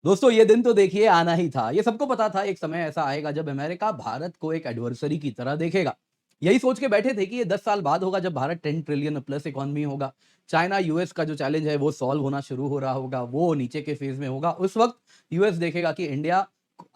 दोस्तों ये दिन तो देखिए आना ही था। ये सबको पता था एक समय ऐसा आएगा जब अमेरिका भारत को एक एडवर्सरी की तरह देखेगा। यही सोच के बैठे थे कि ये 10 साल बाद होगा जब भारत 10 ट्रिलियन प्लस इकोनॉमी होगा। चाइना यूएस का जो चैलेंज है वो सॉल्व होना शुरू हो रहा होगा, वो नीचे के फेज में होगा। उस वक्त यूएस देखेगा कि इंडिया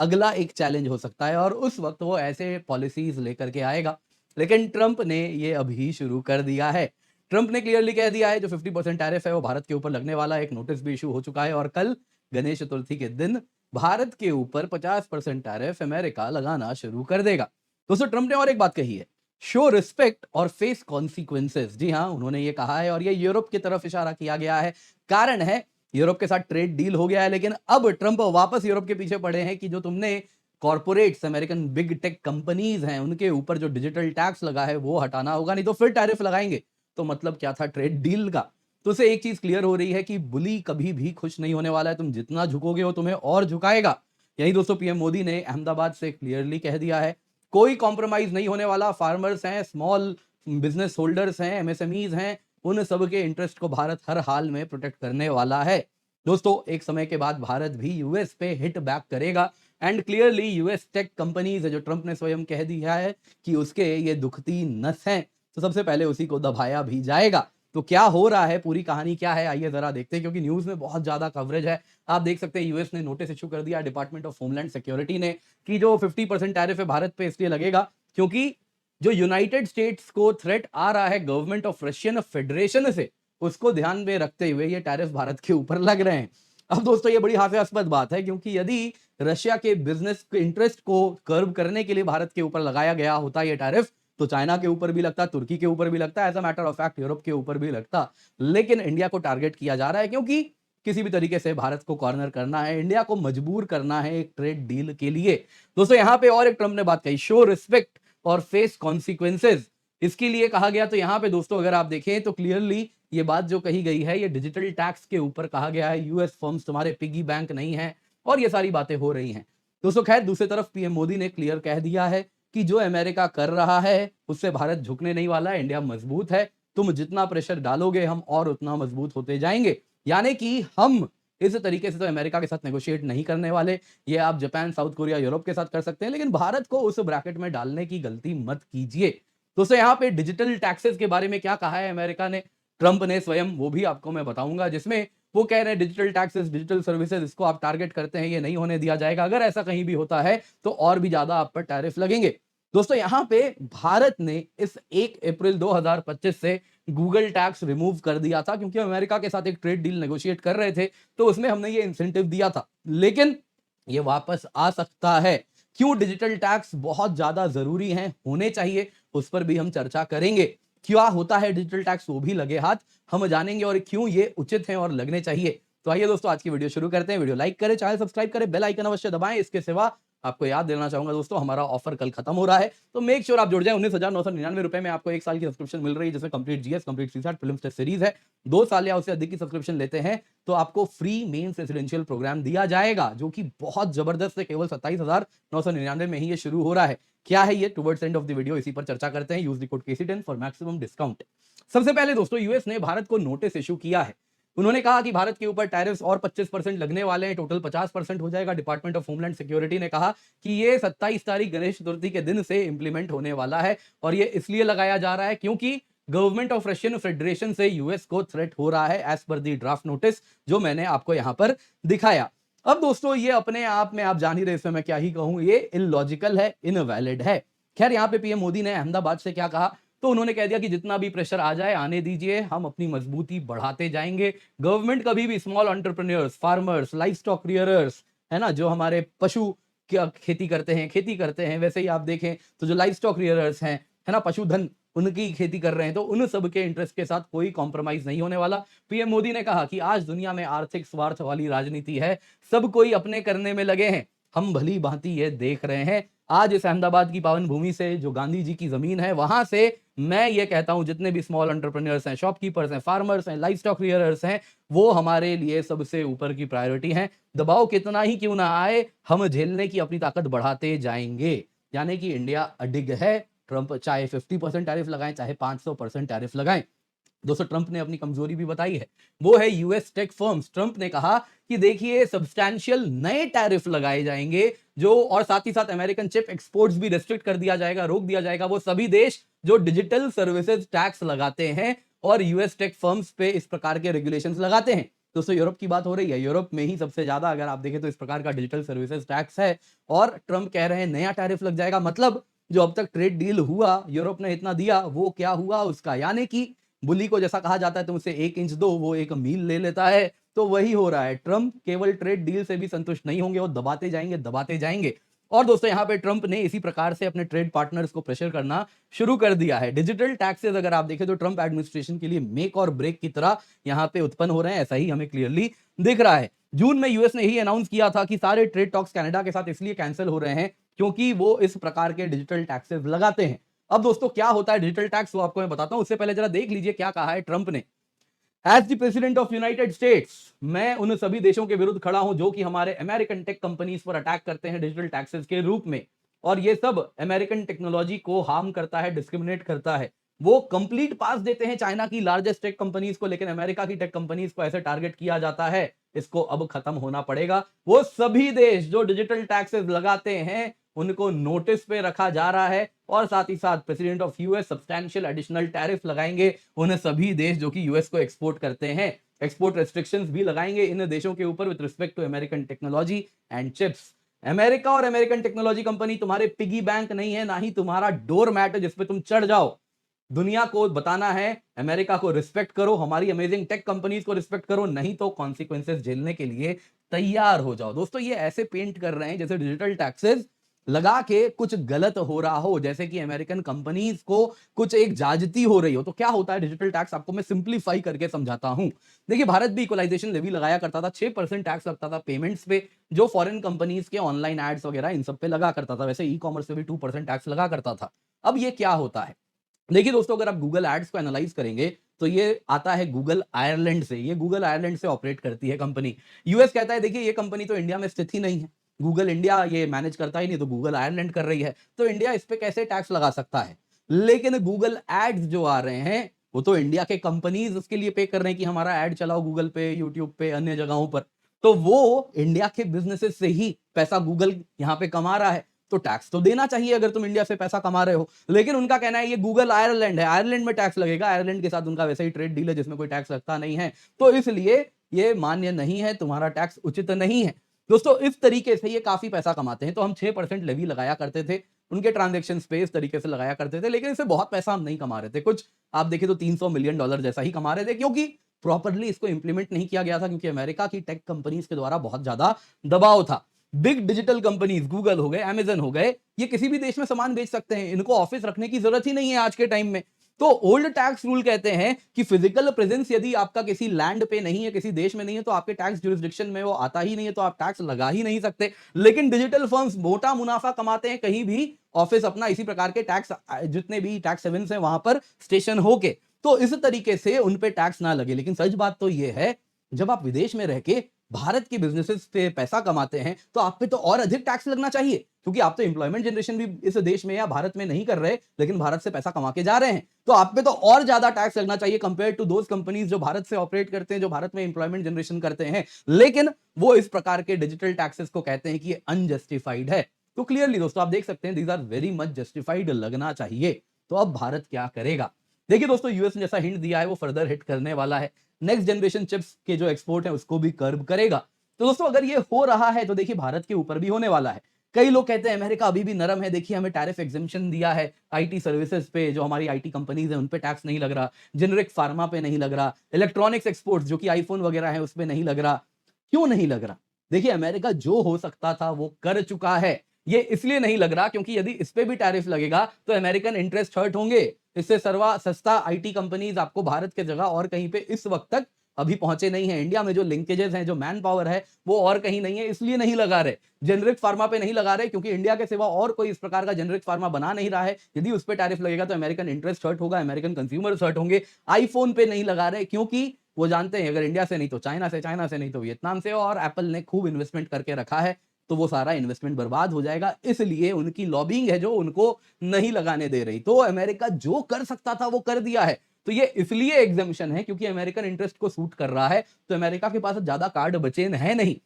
अगला एक चैलेंज हो सकता है और उस वक्त वो ऐसे पॉलिसीज लेकर के आएगा। लेकिन ट्रंप ने ये अभी शुरू कर दिया है। ट्रंप ने क्लियरली कह दिया है जो 50% टैरिफ है वो भारत के ऊपर लगने वाला है। एक नोटिस भी इशू हो चुका है और कल गणेश चतुर्थी के दिन भारत के ऊपर 50% टैरिफ अमेरिका लगाना शुरू कर देगा। दोस्तों ट्रंप ने और एक बात कही है, शो रिस्पेक्ट और फेस कॉन्सिक्वेंसेस। जी हाँ, उन्होंने ये कहा है और ये यूरोप की तरफ इशारा किया गया है। कारण है यूरोप के साथ ट्रेड डील हो गया है, लेकिन अब ट्रंप वापस यूरोप के पीछे पड़े हैं कि जो तुमने corporates American big tech companies हैं उनके ऊपर जो डिजिटल टैक्स लगा है वो हटाना होगा, नहीं तो फिर टैरिफ लगाएंगे। तो मतलब क्या था ट्रेड डील का। तो उसे एक चीज क्लियर हो रही है कि बुली कभी भी खुश नहीं होने वाला है। तुम जितना झुकोगे वो तुम्हें और झुकाएगा। यही दोस्तों पीएम मोदी ने अहमदाबाद से क्लियरली कह दिया है, कोई कॉम्प्रोमाइज नहीं होने वाला। फार्मर्स हैं, स्मॉल बिजनेस होल्डर्स हैं, एमएसएमईज हैं, उन सब के इंटरेस्ट को भारत हर हाल में प्रोटेक्ट करने वाला है। दोस्तों एक समय के बाद भारत भी यूएस पे हिट बैक करेगा and clearly US tech companies है जो ट्रंप ने स्वयं कह दिया है कि उसके ये दुखती नस हैं, तो सबसे पहले उसी को दबाया भी जाएगा। तो क्या हो रहा है, पूरी कहानी क्या है, आइए जरा देखते हैं, क्योंकि न्यूज में बहुत ज्यादा कवरेज है। आप देख सकते हैं यूएस ने नोटिस इशू कर दिया डिपार्टमेंट ऑफ होमलैंड सिक्योरिटी ने कि जो 50% टैरिफ है भारत पे इसलिए लगेगा क्योंकि जो यूनाइटेड स्टेट्स को थ्रेट आ रहा है गवर्नमेंट ऑफ रशियन फेडरेशन से, उसको ध्यान में रखते हुए ये टैरिफ भारत के ऊपर लग रहे हैं। अब दोस्तों ये बड़ी हास्यास्पद बात है क्योंकि यदि रशिया के बिजनेस के इंटरेस्ट को कर्व करने के लिए भारत के ऊपर लगाया गया होता ये टैरिफ, तो चाइना के ऊपर भी लगता, तुर्की के ऊपर भी लगता, as a matter of fact Europe के ऊपर भी लगता। लेकिन इंडिया को टारगेट किया जा रहा है क्योंकि किसी भी तरीके से भारत को कॉर्नर करना है, इंडिया को मजबूर करना है एक ट्रेड डील के लिए। दोस्तों यहां पे और एक ट्रंप ने बात कही, शो रिस्पेक्ट और फेस कॉन्सिक्वेंसेज। इसके लिए कहा गया, तो यहां पे दोस्तों अगर आप देखें तो क्लियरली ये बात जो कही गई है ये डिजिटल टैक्स के ऊपर कहा गया है। यूएस फर्म्स तुम्हारे पिगी बैंक नहीं है और ये सारी बातें हो रही हैं। दोस्तों खैर दूसरी तरफ पीएम मोदी ने क्लियर कह दिया है कि जो अमेरिका कर रहा है उससे भारत झुकने नहीं वाला है, इंडिया मजबूत है। तुम जितना प्रेशर डालोगे हम और उतना मजबूत होते जाएंगे। यानी कि हम इस तरीके से तो अमेरिका के साथ नेगोशिएट नहीं करने वाले। ये आप जापान, साउथ कोरिया, यूरोप के साथ कर सकते हैं, लेकिन भारत को उस ब्रैकेट में डालने की गलती मत कीजिए। दोस्तों यहाँ पे डिजिटल टैक्सेस के बारे में क्या कहा है अमेरिका ने, ट्रंप ने स्वयं, वो भी आपको मैं बताऊंगा, जिसमें वो कह रहे हैं डिजिटल टैक्सेस, डिजिटल सर्विसेज, इसको आप टारगेट करते हैं, ये नहीं होने दिया जाएगा। अगर ऐसा कहीं भी होता है तो और भी ज्यादा आप पर टैरिफ लगेंगे। दोस्तों यहां पे भारत ने इस 1 अप्रैल 2025 से गूगल टैक्स रिमूव कर दिया था क्योंकि अमेरिका के साथ एक ट्रेड डील नेगोशिएट कर रहे थे, तो उसमें हमने ये इंसेंटिव दिया था। लेकिन ये वापस आ सकता है। क्यों डिजिटल टैक्स बहुत ज्यादा जरूरी है, होने चाहिए, उस पर भी हम चर्चा करेंगे। क्या होता है डिजिटल टैक्स, वो भी लगे हाथ हम जानेंगे और क्यों ये उचित है और लगने चाहिए। तो आइए दोस्तों आज की वीडियो शुरू करते हैं। वीडियो लाइक करें, चैनल सब्सक्राइब करें, बेल आइकन अवश्य दबाएं। इसके सिवा आपको याद देना चाहूंगा दोस्तों, हमारा ऑफर कल खत्म हो रहा है, तो मेक श्योर आप जुड़ जाए। 19,999 रुपए में आपको 1 साल की सब्सक्रिप्शन मिल रही है, जिसमें complete GS, complete CSAT, film test series है। 2 साल या उससे अधिक की सब्सक्रिप्शन लेते हैं तो आपको फ्री मेंस रेसिडेंशियल प्रोग्राम दिया जाएगा, जो कि बहुत जबरदस्त है। केवल 27,999 में ही ये शुरू हो रहा है। क्या है ये, towards end of the video इसी पर चर्चा करते हैं। Use the code KC10 for maximum discount. सबसे पहले दोस्तों यूएस ने भारत को नोटिस इशू किया है। उन्होंने कहा कि भारत के ऊपर टैरिफ्स और 25% लगने वाले हैं, टोटल 50% हो जाएगा। डिपार्टमेंट ऑफ होमलैंड सिक्योरिटी ने कहा कि ये 27 तारीख गणेश चतुर्थी के दिन से इंप्लीमेंट होने वाला है और ये इसलिए लगाया जा रहा है क्योंकि गवर्नमेंट ऑफ रशियन फेडरेशन से यूएस को थ्रेट हो रहा है, एज पर दी ड्राफ्ट नोटिस जो मैंने आपको यहां पर दिखाया। अब दोस्तों ये अपने आप में आप जान ही रहे, इसमें मैं क्या ही कहूं, ये इलॉजिकल है, इनवैलिड है। खैर यहाँ पे पीएम मोदी ने अहमदाबाद से क्या कहा, तो उन्होंने कह दिया कि जितना भी प्रेशर आ जाए आने दीजिए, हम अपनी मजबूती बढ़ाते जाएंगे। गवर्नमेंट कभी भी small entrepreneurs, farmers, livestock rearers, है ना, जो हमारे पशु खेती करते हैं, वैसे ही आप देखें तो जो लाइफ स्टॉक रियरर्स हैं, है ना, पशुधन उनकी खेती कर रहे हैं, तो उन सब के इंटरेस्ट के साथ कोई कॉम्प्रोमाइज नहीं होने वाला। पीएम मोदी ने कहा कि आज दुनिया में आर्थिक स्वार्थ वाली राजनीति है, सब कोई अपने करने में लगे हैं, हम भली भांति ये देख रहे हैं। आज इस अहमदाबाद की पावन भूमि से, जो गांधी जी की जमीन है, वहां से मैं ये कहता हूं जितने भी स्मॉल एंटरप्रेन्योर्स हैं, शॉपकीपर्स हैं, फार्मर्स हैं, लाइफ स्टॉक रियरर्स हैं, वो हमारे लिए सबसे ऊपर की प्रायोरिटी हैं। दबाव कितना ही क्यों ना आए, हम झेलने की अपनी ताकत बढ़ाते जाएंगे। यानी कि इंडिया अडिग है। ट्रंप चाहे 50% टैरिफ लगाएं, चाहे 500% टैरिफ लगाएं। दोस्तों ट्रंप ने अपनी कमजोरी भी बताई है, वो है यूएस टेक फर्म्स। ट्रंप ने कहा कि देखिए सब्सटैंशियल नए टैरिफ लगाए जाएंगे जो, और साथ ही साथ अमेरिकन चिप एक्सपोर्ट्स भी रेस्ट्रिक्ट कर दिया जाएगा, रोक दिया जाएगा। वो सभी देश जो डिजिटल सर्विसेज टैक्स लगाते हैं और यूएस टेक फर्म्स पे इस प्रकार के रेगुलेशंस लगाते हैं। दोस्तों यूरोप की बात हो रही है, यूरोप में ही सबसे ज्यादा अगर आप देखें तो इस प्रकार का डिजिटल सर्विसेज टैक्स है, और ट्रंप कह रहे हैं नया टैरिफ लग जाएगा। मतलब जो अब तक ट्रेड डील हुआ, यूरोप ने इतना दिया, वो क्या हुआ उसका, यानी कि बुली को जैसा कहा जाता है तुम उसे 1 इंच दो वो 1 मील ले लेता है, तो वही हो रहा है। ट्रंप केवल ट्रेड डील से भी संतुष्ट नहीं होंगे, वो दबाते जाएंगे दबाते जाएंगे। और दोस्तों यहाँ पे ट्रंप ने इसी प्रकार से अपने ट्रेड पार्टनर्स को प्रेशर करना शुरू कर दिया है। डिजिटल टैक्सेस अगर आप देखें तो ट्रंप एडमिनिस्ट्रेशन के लिए मेक और ब्रेक की तरह यहाँ पे उत्पन्न हो रहे हैं, ऐसा ही हमें क्लियरली दिख रहा है। जून में यूएस ने ही अनाउंस किया था कि सारे ट्रेड टॉक्स कनाडा के साथ इसलिए कैंसिल हो रहे हैं क्योंकि वो इस प्रकार के डिजिटल टैक्सेस लगाते हैं। अब दोस्तों क्या होता है डिजिटल टैक्स, वो आपको मैं बताता हूं, उससे पहले जरा देख लीजिए क्या कहा है ट्रंप ने। As the president of United States, मैं उन सभी देशों के विरुद्ध खड़ा हूं जो कि हमारे अमेरिकन टेक कंपनीज पर अटैक करते हैं डिजिटल टैक्सेस के रूप में, और ये सब अमेरिकन टेक्नोलॉजी को हार्म करता है, डिस्क्रिमिनेट करता है। वो कंप्लीट पास देते हैं चाइना की लार्जेस्ट टेक कंपनीज को, लेकिन अमेरिका की टेक कंपनीज को ऐसे टारगेट किया जाता है। इसको अब खत्म होना पड़ेगा। वो सभी देश जो डिजिटल टैक्सेस लगाते हैं उनको नोटिस पे रखा जा रहा है, और साथ ही साथ president of US substantial additional tariff लगाएंगे उन सभी देश जो कि यूएस को एक्सपोर्ट करते हैं। एक्सपोर्ट रेस्ट्रिक्शंस भी लगाएंगे इन देशों के ऊपर with respect to American technology and chips. America और अमेरिकन टेक्नोलॉजी कंपनी तुम्हारे पिगी बैंक नहीं है, ना ही तुम्हारा डोर मैट है जिसपे तुम चढ़ जाओ। दुनिया को बताना है अमेरिका को रिस्पेक्ट करो, हमारी अमेजिंग टेक कंपनीज को रिस्पेक्ट करो, नहीं तो कॉन्सिक्वेंसेस झेलने के लिए तैयार हो जाओ। दोस्तों ये ऐसे पेंट कर रहे हैं जैसे डिजिटल टैक्सेस लगा के कुछ गलत हो रहा हो, जैसे कि अमेरिकन कंपनीज को कुछ एक जाजती हो रही हो। तो क्या होता है डिजिटल टैक्स, आपको मैं सिंप्लीफाई करके समझाता हूं। देखिए भारत भी इक्वलाइजेशन लेवी लगाया करता था, 6% टैक्स लगता था पेमेंट्स पे, जो फॉरेन कंपनीज के ऑनलाइन एड्स वगैरह इन सब पे लगा करता था। वैसे ई कॉमर्स पे भी 2% टैक्स लगा करता था। अब ये क्या होता है, देखिए दोस्तों अगर आप गूगल एड्स को एनालाइज करेंगे तो ये आता है गूगल आयरलैंड से, ये गूगल आयरलैंड से ऑपरेट करती है कंपनी। यूएस कहता है देखिए ये कंपनी तो इंडिया में स्थित ही नहीं है, गूगल इंडिया ये मैनेज करता ही नहीं, तो गूगल आयरलैंड कर रही है, तो इंडिया इस पे कैसे टैक्स लगा सकता है। लेकिन गूगल एड्स जो आ रहे हैं वो तो इंडिया के कंपनीज उसके लिए पे कर रहे हैं कि हमारा एड चलाओ गूगल पे, यूट्यूब पे, अन्य जगहों पर। तो वो इंडिया के बिजनेसेस से ही पैसा गूगल यहाँ पे कमा रहा है, तो टैक्स तो देना चाहिए अगर तुम इंडिया से पैसा कमा रहे हो। लेकिन उनका कहना है ये गूगल आयरलैंड है, आयरलैंड में टैक्स लगेगा, आयरलैंड के साथ उनका वैसे ही ट्रेड डील है जिसमें कोई टैक्स लगता नहीं है, तो इसलिए ये मान्य नहीं है, तुम्हारा टैक्स उचित नहीं है। दोस्तों इस तरीके से ये काफी पैसा कमाते हैं। तो हम 6% लेवी लगाया करते थे उनके ट्रांजेक्शन पे, इस तरीके से लगाया करते थे, लेकिन इससे बहुत पैसा हम नहीं कमा रहे थे। कुछ आप देखिए तो $300 मिलियन जैसा ही कमा रहे थे, क्योंकि प्रॉपरली इसको इंप्लीमेंट नहीं किया गया था, क्योंकि अमेरिका की टेक कंपनीज के द्वारा बहुत ज्यादा दबाव था। बिग डिजिटल कंपनीज गूगल हो गए, अमेजन हो गए, ये किसी भी देश में सामान बेच सकते हैं, इनको ऑफिस रखने की जरूरत ही नहीं है आज के टाइम में। तो ओल्ड टैक्स रूल कहते हैं कि फिजिकल प्रेजेंस यदि आपका किसी लैंड पे नहीं है, किसी देश में नहीं है, तो आपके टैक्स जुरिस्डिक्शन में वो आता ही नहीं है, तो आप टैक्स लगा ही नहीं सकते। लेकिन डिजिटल फर्म्स मोटा मुनाफा कमाते हैं कहीं भी ऑफिस अपना इसी प्रकार के टैक्स, जितने भी टैक्स हेवन्स हैं वहां पर स्टेशन होके, तो इस तरीके से उन पे टैक्स ना लगे। लेकिन सच बात तो ये है जब आप विदेश में रह के भारत के बिजनेसेस पे पैसा कमाते हैं तो आप पे तो और अधिक टैक्स लगना चाहिए, क्योंकि आप तो एम्प्लॉयमेंट जनरेशन भी इस देश में या भारत में नहीं कर रहे, लेकिन भारत से पैसा कमा के जा रहे हैं, तो आप पे तो और ज्यादा टैक्स लगना चाहिए कंपेयर टू दोज कंपनीज जो भारत से ऑपरेट करते हैं, जो भारत में एम्प्लॉयमेंट जनरेशन करते हैं। लेकिन वो इस प्रकार के डिजिटल टैक्सेस को कहते हैं कि ये अनजस्टिफाइड है। तो क्लियरली दोस्तों आप देख सकते हैं these are very much justified, लगना चाहिए। तो अब भारत क्या करेगा, देखिए दोस्तों यूएस ने जैसा हिंट दिया है वो फर्दर हिट करने वाला है, नेक्स्ट जनरेशन चिप्स के जो एक्सपोर्ट है उसको भी कर्ब करेगा। तो दोस्तों अगर ये हो रहा है तो देखिए भारत के ऊपर भी होने वाला है। कई लोग कहते हैं अमेरिका अभी भी नरम है, देखिए हमें टैरिफ एग्जेम्पशन दिया है, आईटी सर्विसेज पे जो हमारी आईटी कंपनीज है उन पे टैक्स नहीं लग रहा, जेनेरिक फार्मा पे नहीं लग रहा, इलेक्ट्रॉनिक्स एक्सपोर्ट्स जो कि आईफोन वगैरह है उस पे नहीं लग रहा। क्यों नहीं लग रहा, देखिए अमेरिका जो हो सकता था वो कर चुका है। ये इसलिए नहीं लग रहा क्योंकि यदि इस पे भी टैरिफ लगेगा तो अमेरिकन इंटरेस्ट हर्ट होंगे। इससे सर्वा सस्ता आईटी कंपनीज आपको भारत के जगह और कहीं पे इस वक्त तक अभी पहुंचे नहीं है। इंडिया में जो लिंकेजेस हैं, जो मैन पावर है, वो और कहीं नहीं है, इसलिए नहीं लगा रहे। जेनरिक फार्मा पे नहीं लगा रहे क्योंकि इंडिया के सिवा और कोई इस प्रकार का जेनरिक फार्मा बना नहीं रहा है। यदि उस पर टैरिफ लगेगा तो अमेरिकन इंटरेस्ट हर्ट होगा, अमेरिकन कंज्यूमर्स हर्ट होंगे। आईफोन पे नहीं लगा रहे क्योंकि वो जानते हैं अगर इंडिया से नहीं तो चाइना से, चाइना से नहीं तो वियतनाम से, और एप्पल ने खूब इन्वेस्टमेंट करके रखा है, तो वो सारा इन्वेस्टमेंट बर्बाद हो जाएगा। इसलिए उनकी लॉबिंग है जो उनको नहीं लगाने दे रही। तो अमेरिका जो कर सकता था वो कर दिया है। तो ये इसलिए एग्जामिशन है क्योंकि अमेरिकन इंटरेस्ट को सूट कर रहा है, तो अमेरिका के पास ज्यादा कार्ड बचे हैं नहीं।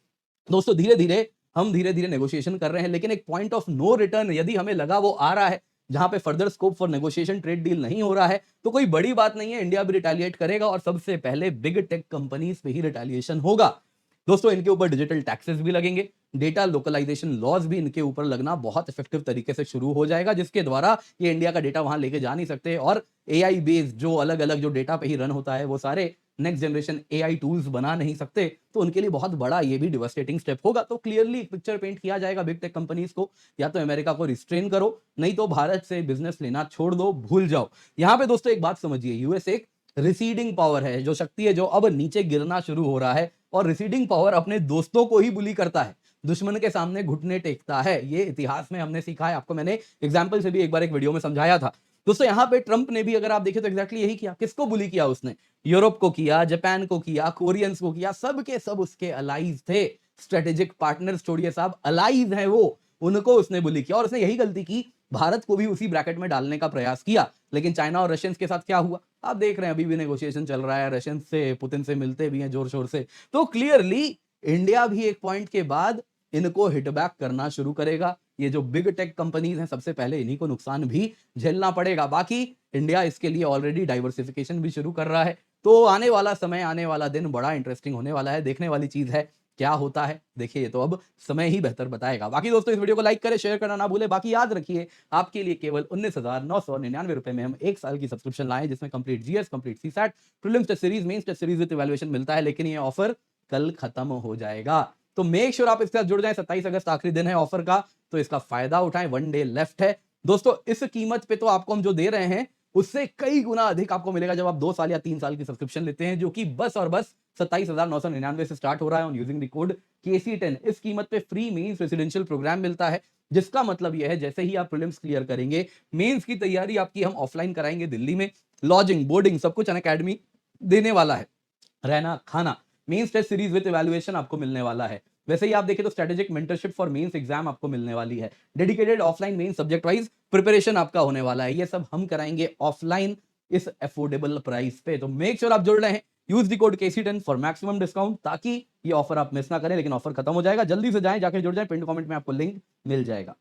दोस्तों धीरे धीरे नेगोशिएशन कर रहे हैं, लेकिन एक पॉइंट ऑफ नो रिटर्न यदि हमें लगा वो आ रहा है, जहां पे further scope for negotiation trade deal नहीं हो रहा है, तो कोई बड़ी बात नहीं है, इंडिया भी रिटेलिएट करेगा और सबसे पहले बिग टेक कंपनीज पे ही रिटेलिएशन होगा। दोस्तों इनके ऊपर डिजिटल टैक्सेस भी लगेंगे, डेटा लोकलाइजेशन लॉज भी इनके ऊपर लगना बहुत इफेक्टिव तरीके से शुरू हो जाएगा, जिसके द्वारा ये इंडिया का डेटा वहां लेके जा नहीं सकते, और एआई बेस्ड जो अलग अलग जो डेटा पे ही रन होता है वो सारे नेक्स्ट जनरेशन एआई टूल्स बना नहीं सकते, तो उनके लिए बहुत बड़ा ये भी डिवास्टेटिंग स्टेप होगा। तो क्लियरली पिक्चर पेंट किया जाएगा बिग टेक कंपनीज को, या तो अमेरिका को रिस्ट्रेन करो, नहीं तो भारत से बिजनेस लेना छोड़ दो, भूल जाओ। यहां पे दोस्तों एक बात समझिए, यूएस एक रिसीडिंग पावर है, जो शक्ति है जो अब नीचे गिरना शुरू हो रहा है, और रिसीडिंग पावर अपने दोस्तों को ही बुली करता है, दुश्मन के सामने घुटने टेकता है। ये इतिहास में हमने सीखा है, आपको मैंने एग्जाम्पल से भी एक बार एक वीडियो में समझाया था। दोस्तों यहां पे ट्रंप ने भी अगर आप देखें तो एग्जैक्टली यही किया। किसको बुली किया उसने? यूरोप को किया, जापान को किया, कोरियंस को किया, सब के सब उसके अलाइज थे, स्ट्रेटेजिक पार्टनर्स छोड़िए साहब, अलाइज हैं वो, उनको उसने बुली किया। और उसने यही गलती की, भारत को भी उसी ब्रैकेट में डालने का प्रयास किया, लेकिन चाइना और रशियंस के साथ क्या हुआ आप देख रहे हैं, अभी भी नेगोशिएशन चल रहा है, रशियंस से पुतिन से मिलते भी हैं जोर शोर से। तो क्लियरली इंडिया भी एक पॉइंट के बाद इनको हिटबैक करना शुरू करेगा। ये जो बिग टेक कंपनीज हैं सबसे पहले इन्हीं को नुकसान भी झेलना पड़ेगा। बाकी इंडिया इसके लिए ऑलरेडी डाइवर्सिफिकेशन भी शुरू कर रहा है। तो आने वाला समय, आने वाला दिन बड़ा इंटरेस्टिंग होने वाला है, देखने वाली चीज है क्या होता है। देखिए ये तो अब समय ही बेहतर बताएगा। बाकी दोस्तों इस वीडियो को लाइक करें, शेयर करना ना भूलें। बाकी याद रखिए आपके लिए केवल 19,999 रुपए में हम 1 साल की सब्सक्रिप्शन लाए, जिसमें complete GS, complete CSAT, prelims test series, mains test series with evaluation मिलता है। लेकिन ये ऑफर कल खत्म हो जाएगा, तो मेक श्योर आप इसके साथ जुड़ जाएं। 27 अगस्त आखिरी दिन है ऑफर का, तो इसका फायदा उठाएं, 1 डे लेफ्ट है। दोस्तों इस कीमत पे तो आपको हम जो दे रहे हैं उससे कई गुना अधिक आपको मिलेगा जब आप 2 साल या 3 साल की सब्सक्रिप्शन लेते हैं, जो कि बस और बस 27,999 से स्टार्ट हो रहा है on using the code KC10। इस कीमत पे फ्री मेंस रेसिडेंशियल प्रोग्राम मिलता है, जिसका मतलब यह है जैसे ही आप प्रीलिम्स क्लियर करेंगे, मेंस की तैयारी आपकी हम ऑफलाइन कराएंगे दिल्ली में, लॉजिंग, बोर्डिंग सब कुछ अनअकैडमी देने वाला है, रहना खाना, mains test series with evaluation आपको मिलने वाला है। वैसे ही आप देखें तो strategic mentorship for mains exam आपको मिलने वाली है, dedicated offline mains subject wise preparation आपका होने वाला है। ये सब हम कराएंगे ऑफलाइन इस अफोर्डेबल प्राइस पे। तो मेक श्योर आप जुड़ रहे हैं, use the code KC10 for maximum discount, ताकि ये ऑफर आप मिस ना करें। लेकिन ऑफर खत्म हो जाएगा, जल्दी से जाएं, जाकर जुड़ जाएं, पिन कमेंट में आपको लिंक मिल जाएगा।